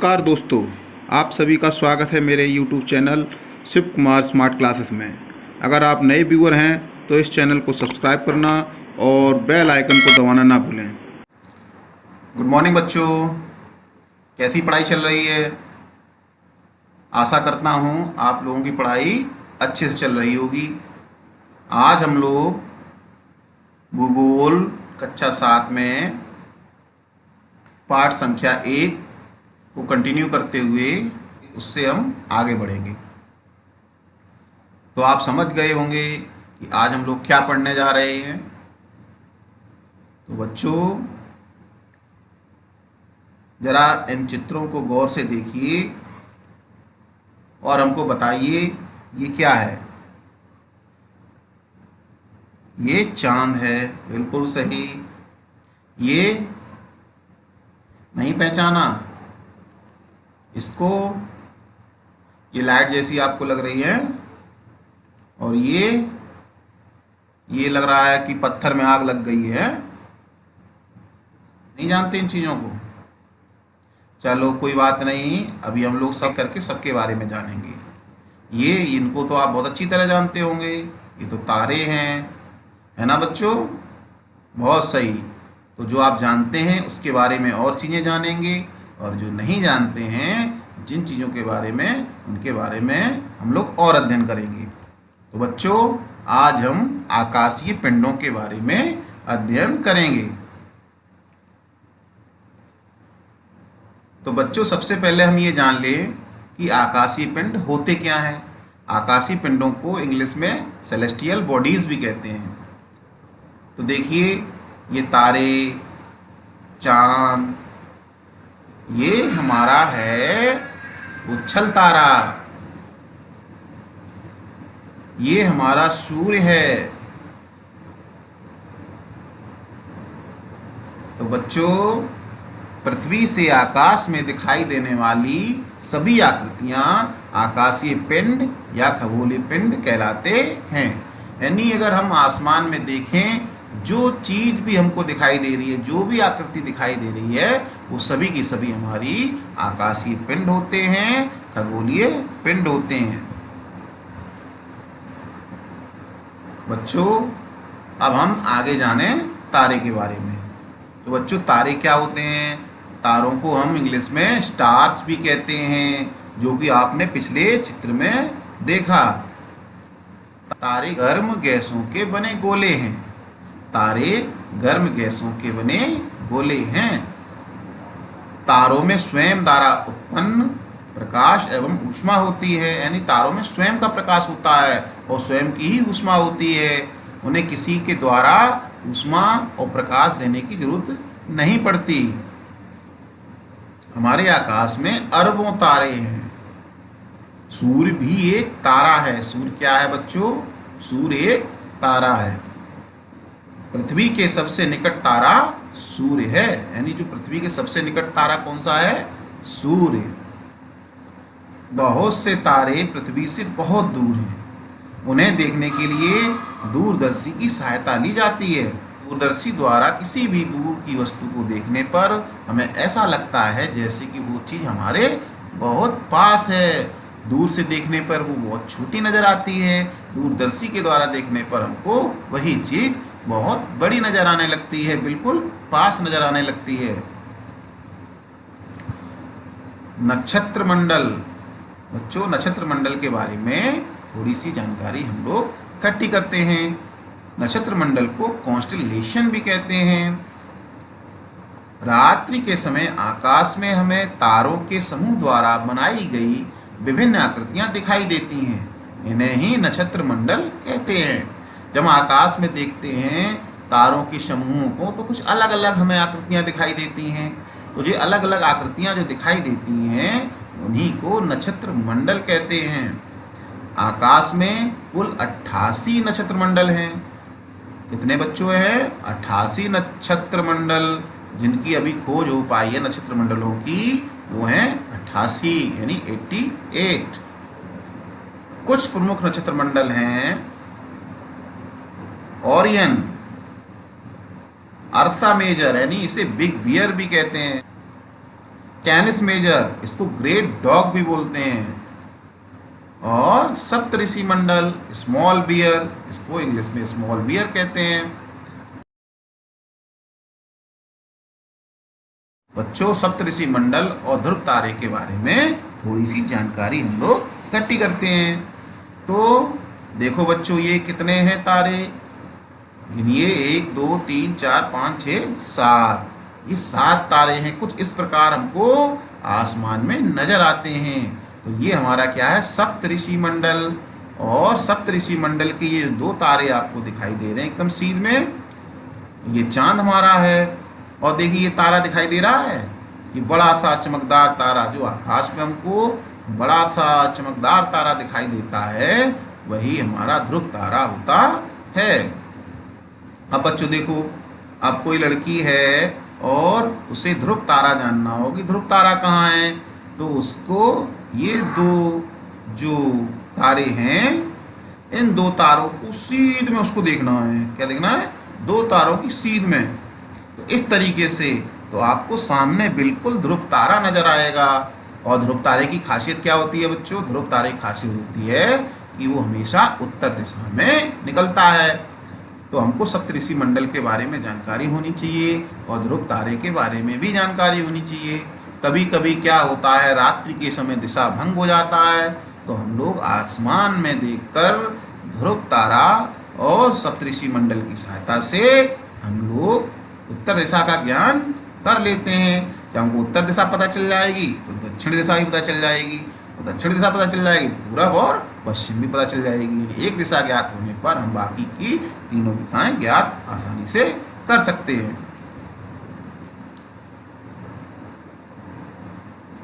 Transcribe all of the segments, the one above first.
नमस्कार दोस्तों, आप सभी का स्वागत है मेरे YouTube channel Shiv Kumar smart classes में। अगर आप नए व्यूअर हैं तो इस चैनल को सब्सक्राइब करना और बेल आइकन को दबाना ना भूलें। गुड मॉर्निंग बच्चों, कैसी पढ़ाई चल रही है? आशा करता हूँ आप लोगों की पढ़ाई अच्छे से चल रही होगी। आज हम लोग भूगोल कक्षा 7 में पाठ संख्या 1 को कंटिन्यू करते हुए उससे हम आगे बढ़ेंगे। तो आप समझ गए होंगे कि आज हम लोग क्या पढ़ने जा रहे हैं। तो बच्चों जरा इन चित्रों को गौर से देखिए और हमको बताइए ये क्या है। ये चांद है, बिल्कुल सही। ये नहीं पहचाना इसको? ये लाइट जैसी आपको लग रही है और ये लग रहा है कि पत्थर में आग लग गई है। नहीं जानते इन चीज़ों को? चलो कोई बात नहीं, अभी हम लोग सब करके सबके बारे में जानेंगे। ये इनको तो आप बहुत अच्छी तरह जानते होंगे, ये तो तारे हैं, है ना बच्चों? बहुत सही। तो जो आप जानते हैं उसके बारे में और चीज़ें जानेंगे, और जो नहीं जानते हैं जिन चीज़ों के बारे में, उनके बारे में हम लोग और अध्ययन करेंगे। तो बच्चों आज हम आकाशीय पिंडों के बारे में अध्ययन करेंगे। तो बच्चों सबसे पहले हम ये जान लें कि आकाशीय पिंड होते क्या हैं। आकाशीय पिंडों को इंग्लिश में सेलेस्टियल बॉडीज़ भी कहते हैं। तो देखिए ये तारे, चांद, ये हमारा है उच्छल तारा, ये हमारा सूर्य है। तो बच्चों पृथ्वी से आकाश में दिखाई देने वाली सभी आकृतियां आकाशीय पिंड या खगोलीय पिंड कहलाते हैं। यानी अगर हम आसमान में देखें, जो चीज भी हमको दिखाई दे रही है, जो भी आकृति दिखाई दे रही है, वो सभी की सभी हमारी आकाशीय पिंड होते हैं, खगोलीय पिंड होते हैं। बच्चों अब हम आगे जाने तारे के बारे में। तो बच्चों तारे क्या होते हैं? तारों को हम इंग्लिश में स्टार्स भी कहते हैं, जो कि आपने पिछले चित्र में देखा। तारे गर्म गैसों के बने गोले हैं। तारे गर्म गैसों के बने गोले हैं। तारों में स्वयं द्वारा उत्पन्न प्रकाश एवं ऊष्मा होती है। यानी तारों में स्वयं का प्रकाश होता है और स्वयं की ही ऊष्मा होती है। उन्हें किसी के द्वारा ऊष्मा और प्रकाश देने की जरूरत नहीं पड़ती। हमारे आकाश में अरबों तारे हैं। सूर्य भी एक तारा है। सूर्य क्या है बच्चों? सूर्य एक तारा है। पृथ्वी के सबसे निकट तारा सूर्य है। यानी जो पृथ्वी के सबसे निकट तारा कौन सा है? सूर्य। बहुत से तारे पृथ्वी से बहुत दूर हैं। उन्हें देखने के लिए दूरदर्शी की सहायता ली जाती है। दूरदर्शी द्वारा किसी भी दूर की वस्तु को देखने पर हमें ऐसा लगता है जैसे कि वो चीज़ हमारे बहुत पास है। दूर से देखने पर वो बहुत छोटी नज़र आती है, दूरदर्शी के द्वारा देखने पर हमको वही चीज़ बहुत बड़ी नज़र आने लगती है, बिल्कुल पास नज़र आने लगती है। नक्षत्र मंडल। बच्चों नक्षत्र मंडल के बारे में थोड़ी सी जानकारी हम लोग इकट्ठी करते हैं। नक्षत्र मंडल को कॉन्स्टेलेशन भी कहते हैं। रात्रि के समय आकाश में हमें तारों के समूह द्वारा बनाई गई विभिन्न आकृतियां दिखाई देती हैं। इन्हें ही नक्षत्र मंडल कहते हैं। जब आकाश में देखते हैं तारों के समूहों को तो कुछ अलग अलग हमें आकृतियां दिखाई देती हैं। तो ये अलग अलग आकृतियां जो दिखाई देती हैं उन्हीं को नक्षत्र मंडल कहते हैं। आकाश में कुल 88 नक्षत्र मंडल हैं। कितने बच्चों हैं? 88 नक्षत्र मंडल, जिनकी अभी खोज हो पाई है नक्षत्र मंडलों की, वो हैं 88 यानी 88। कुछ प्रमुख नक्षत्र मंडल हैं ओरियन, अर्सा मेजर यानी इसे बिग बियर भी कहते हैं, कैनिस मेजर, इसको ग्रेट डॉग भी बोलते हैं। और सप्तऋषि मंडल, स्मॉल बियर, इसको इंग्लिश में स्मॉल बियर कहते हैं। बच्चों, सप्तऋषि मंडल और ध्रुव तारे के बारे में थोड़ी सी जानकारी हम लोग इकट्ठी करते हैं। तो देखो बच्चों, ये कितने हैं तारे, गिनिए, 1 2 3 4 5 6 7, ये 7 तारे हैं। कुछ इस प्रकार हमको आसमान में नजर आते हैं। तो ये हमारा क्या है, सप्तऋषि मंडल। और सप्तऋषि मंडल के ये 2 तारे आपको दिखाई दे रहे हैं एकदम सीध में, ये चांद हमारा है। और देखिए ये तारा दिखाई दे रहा है, ये बड़ा सा चमकदार तारा जो आकाश में हमको बड़ा सा चमकदार तारा दिखाई देता है, वही हमारा ध्रुव तारा होता है। अब बच्चों देखो, अब कोई लड़की है और उसे ध्रुव तारा जानना हो कि ध्रुव तारा कहाँ है, तो उसको ये 2 जो तारे हैं, इन 2 तारों को सीध में उसको देखना है। क्या देखना है, 2 तारों की सीध में। तो इस तरीके से तो आपको सामने बिल्कुल ध्रुव तारा नजर आएगा। और ध्रुव तारे की खासियत क्या होती है बच्चों, ध्रुव तारे की खासियत होती है कि वो हमेशा उत्तर दिशा में निकलता है। तो हमको सप्तऋषि मंडल के बारे में जानकारी होनी चाहिए और ध्रुव तारे के बारे में भी जानकारी होनी चाहिए। कभी कभी क्या होता है, रात्रि के समय दिशा भंग हो जाता है, तो हम लोग आसमान में देखकर ध्रुव तारा और सप्तऋषि मंडल की सहायता से हम लोग उत्तर दिशा का ज्ञान कर लेते हैं। जब हमको उत्तर दिशा पता चल जाएगी तो दक्षिण दिशा भी पता चल जाएगी, तो दक्षिण दिशा पता चल जाएगी तो पूरब और पश्चिम भी पता चल जाएगी। एक दिशा ज्ञात होने पर हम बाकी की तीनों दिशाएं ज्ञात आसानी से कर सकते हैं।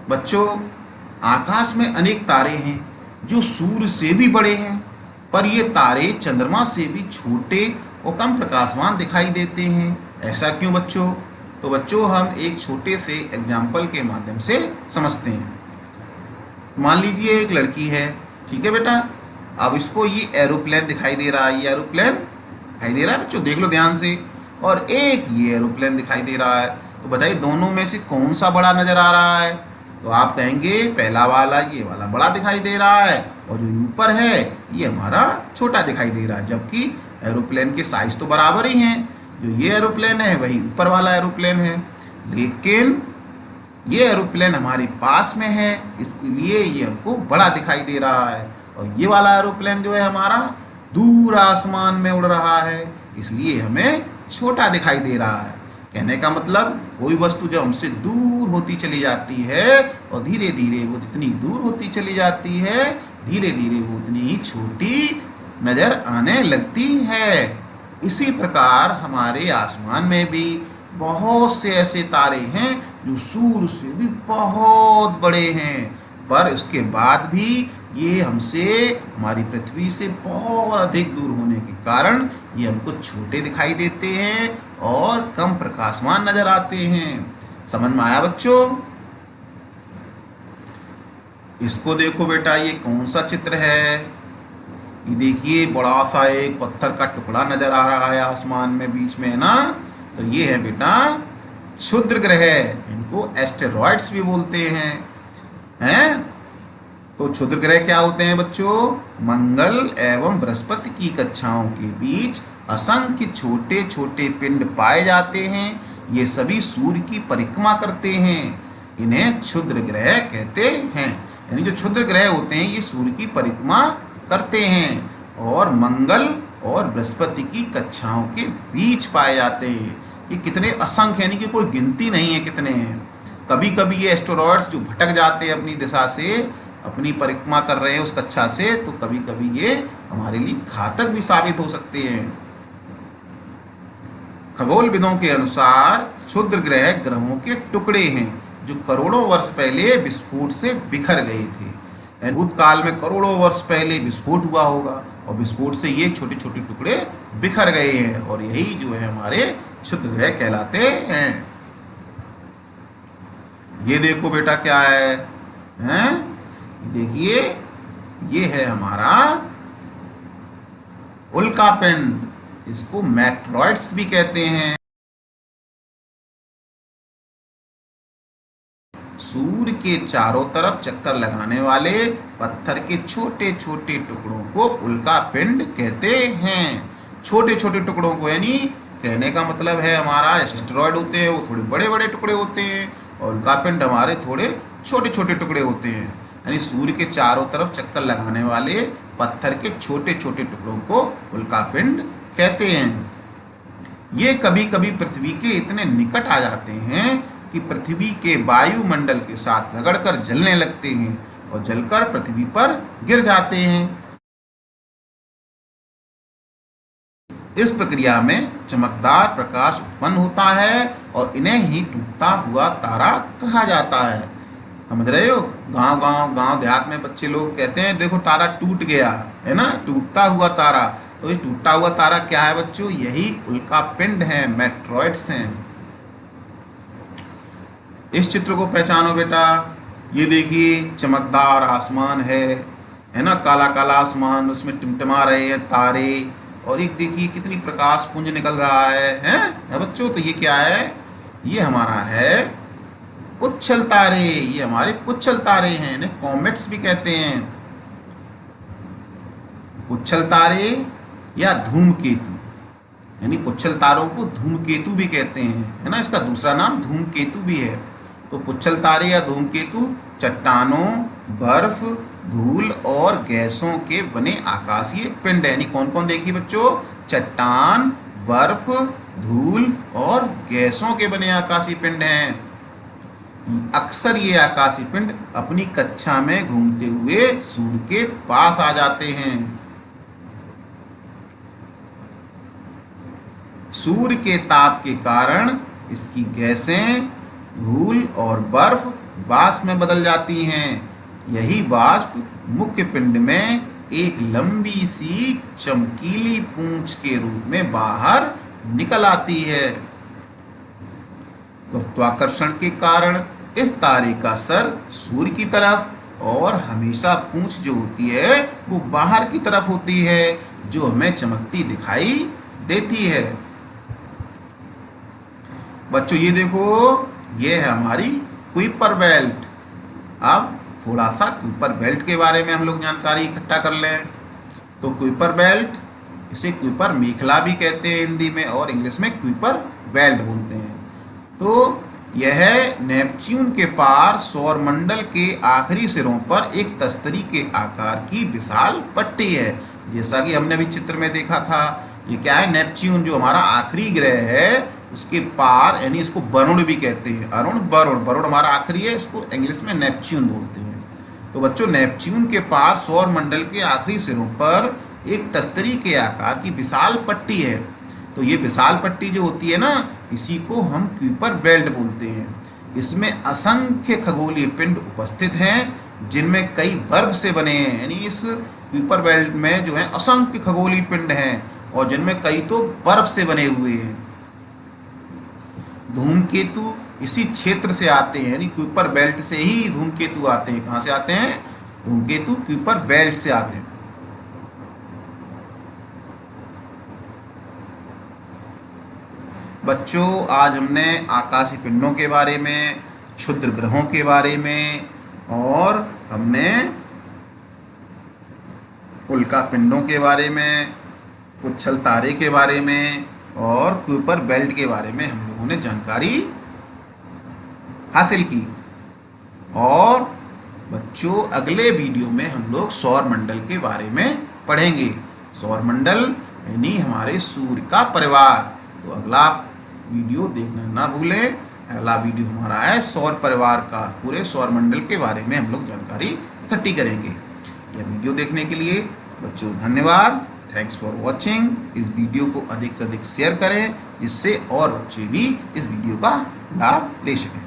बच्चों, आकाश में अनेक तारे हैं जो सूर्य से भी बड़े हैं, पर ये तारे चंद्रमा से भी छोटे और कम प्रकाशवान दिखाई देते हैं। ऐसा क्यों बच्चों? तो बच्चों, हम एक छोटे से एग्जाम्पल के माध्यम से समझते हैं। मान लीजिए एक लड़की है, ठीक है बेटा, अब इसको ये एरोप्लेन दिखाई दे रहा है, ये एरोप्लेन दिखाई दे रहा है बच्चों, देख लो ध्यान से, और एक ये एरोप्लेन दिखाई दे रहा है। तो बताइए दोनों में से कौन सा बड़ा नजर आ रहा है? तो आप कहेंगे पहला वाला, ये वाला बड़ा दिखाई दे रहा है, और जो ऊपर है ये हमारा छोटा दिखाई दे रहा है। जबकि एरोप्लेन के साइज तो बराबर ही हैं, जो ये एरोप्लेन है वही ऊपर वाला एरोप्लेन है, लेकिन ये एरोप्लेन हमारे पास में है, इसके लिए ये हमको बड़ा दिखाई दे रहा है। और ये वाला एरोप्लेन जो है हमारा दूर आसमान में उड़ रहा है, इसलिए हमें छोटा दिखाई दे रहा है। कहने का मतलब, कोई वस्तु जब हमसे दूर होती चली जाती है और धीरे धीरे वो जितनी दूर होती चली जाती है, धीरे धीरे वो उतनी ही छोटी नजर आने लगती है। इसी प्रकार हमारे आसमान में भी बहुत से ऐसे तारे हैं जो सूर्य से भी बहुत बड़े हैं, पर उसके बाद भी ये हमसे, हमारी पृथ्वी से बहुत अधिक दूर होने के कारण ये हमको छोटे दिखाई देते हैं और कम प्रकाशमान नजर आते हैं। समझ में आया बच्चों? इसको देखो बेटा, ये कौन सा चित्र है? ये देखिए बड़ा सा एक पत्थर का टुकड़ा नजर आ रहा है आसमान में बीच में, है ना? तो ये है बेटा क्षुद्र ग्रह, इनको एस्टेरॉइड्स भी बोलते हैं। तो क्षुद्र ग्रह क्या होते हैं बच्चों? मंगल एवं बृहस्पति की कक्षाओं के बीच असंख्य छोटे छोटे पिंड पाए जाते हैं। ये सभी सूर्य की परिक्रमा करते हैं, इन्हें क्षुद्र ग्रह कहते हैं। यानी जो क्षुद्र ग्रह होते हैं ये सूर्य की परिक्रमा करते हैं और मंगल और बृहस्पति की कक्षाओं के बीच पाए जाते हैं। ये कितने असंख्य, यानी कि कोई गिनती नहीं है कितने हैं। कभी कभी ये एस्टेरॉइड्स जो भटक जाते हैं अपनी दिशा से, अपनी परिक्रमा कर रहे हैं उस कक्षा से, तो कभी कभी ये हमारे लिए घातक भी साबित हो सकते हैं। खगोलविदों के अनुसार क्षुद्र ग्रह ग्रहों के टुकड़े हैं जो करोड़ों वर्ष पहले विस्फोट से बिखर गए थे। भूतकाल में करोड़ों वर्ष पहले विस्फोट हुआ होगा और विस्फोट से ये छोटे छोटे टुकड़े बिखर गए हैं, और यही जो है हमारे क्षुद्र ग्रह कहलाते हैं। ये देखो बेटा क्या है? देखिए ये है हमारा उल्का पिंड, इसको मैक्रोइड्स भी कहते हैं। सूर्य के चारों तरफ चक्कर लगाने वाले पत्थर के छोटे छोटे टुकड़ों को उल्का पिंड कहते हैं। छोटे छोटे टुकड़ों को, यानी कहने का मतलब है हमारा एस्टेरॉयड होते हैं वो थोड़े बड़े बड़े टुकड़े होते हैं और उल्का पिंड हमारे थोड़े छोटे छोटे टुकड़े होते हैं। यानी सूर्य के चारों तरफ चक्कर लगाने वाले पत्थर के छोटे छोटे टुकड़ों को उल्का पिंड कहते हैं। ये कभी कभी पृथ्वी के इतने निकट आ जाते हैं कि पृथ्वी के वायुमंडल के साथ रगड़कर जलने लगते हैं और जलकर पृथ्वी पर गिर जाते हैं। इस प्रक्रिया में चमकदार प्रकाश उत्पन्न होता है और इन्हें ही टूटता हुआ तारा कहा जाता है। समझ रहे हो? गांव देहात में बच्चे लोग कहते हैं देखो तारा टूट गया, है ना, टूटता हुआ तारा। तो ये टूटता हुआ तारा क्या है बच्चों? यही उल्का पिंड है, मेट्रॉइड्स हैं। इस चित्र को पहचानो बेटा। ये देखिए चमकदार आसमान है ना, काला काला आसमान, उसमें टिमटिमा रहे हैं तारे और एक देखिए कितनी प्रकाश पुंज निकल रहा है बच्चों। तो ये क्या है? ये हमारा है पुच्छल तारे। ये हमारे पुच्छल तारे हैं, इन्हें कॉमेट्स भी कहते हैं। पुच्छल तारे या धूमकेतु, यानी पुच्छल तारों को धूमकेतु भी कहते हैं, है ना, इसका दूसरा नाम धूमकेतु भी है। तो पुच्छल तारे या धूमकेतु चट्टानों, बर्फ, धूल और गैसों के बने आकाशीय पिंड है। यानी कौन कौन देखिए बच्चों? चट्टान, बर्फ, धूल और गैसों के बने आकाशीय पिंड हैं। अक्सर ये आकाशीय पिंड अपनी कक्षा में घूमते हुए सूर्य के पास आ जाते हैं। सूर्य के ताप के कारण इसकी गैसें, धूल और बर्फ वाष्प में बदल जाती हैं। यही वाष्प मुख्य पिंड में एक लंबी सी चमकीली पूंछ के रूप में बाहर निकल आती है। गुरुत्वाकर्षण के कारण इस तारे का सर सूर्य की तरफ और हमेशा पूंछ जो होती है वो बाहर की तरफ होती है, जो हमें चमकती दिखाई देती है। बच्चों ये देखो, ये है हमारी कुइपर बेल्ट। अब थोड़ा सा कुइपर बेल्ट के बारे में हम लोग जानकारी इकट्ठा कर लें। तो कुइपर बेल्ट, इसे कुइपर मेखला भी कहते हैं हिंदी में और इंग्लिश में कुइपर बेल्ट बोलते हैं। तो यह नेपच्यून के पार सौरमंडल के आखिरी सिरों पर एक तस्तरी के आकार की विशाल पट्टी है। जैसा कि हमने अभी चित्र में देखा था, ये क्या है? नेपच्यून जो हमारा आखिरी ग्रह है उसके पार, यानी इसको वरुण भी कहते हैं। वरुण हमारा आखिरी है, इसको इंग्लिश में नेपच्यून बोलते हैं। तो बच्चों नेपच्यून के पास सौरमंडल के आखिरी सिरों पर एक तस्तरी के आकार की विशाल पट्टी है। तो ये विशाल पट्टी जो होती है ना, इसी को हम कुइपर बेल्ट बोलते हैं। इसमें असंख्य खगोलीय पिंड उपस्थित हैं जिनमें कई बर्फ से बने हैं। यानी इस कुइपर बेल्ट में जो है असंख्य खगोलीय पिंड हैं और जिनमें कई तो बर्फ से बने हुए हैं। धूमकेतु इसी क्षेत्र से आते हैं, यानी कुइपर बेल्ट से ही धूमकेतु आते हैं। कहाँ से आते हैं? धूमकेतु कुइपर बेल्ट से आते हैं। बच्चों आज हमने आकाशीय पिंडों के बारे में, क्षुद्र ग्रहों के बारे में और हमने उल्का पिंडों के बारे में, पुच्छल तारे के बारे में और कुइपर बेल्ट के बारे में हम लोगों ने जानकारी हासिल की। और बच्चों अगले वीडियो में हम लोग सौरमंडल के बारे में पढ़ेंगे। सौरमंडल यानी हमारे सूर्य का परिवार। तो अगला वीडियो देखना ना भूलें। अगला वीडियो हमारा है सौर परिवार का, पूरे सौरमंडल के बारे में हम लोग जानकारी इकट्ठी करेंगे। यह वीडियो देखने के लिए बच्चों धन्यवाद। Thanks for watching. इस वीडियो को अधिक से अधिक शेयर करें जिससे और बच्चे भी इस वीडियो का लाभ ले सकें।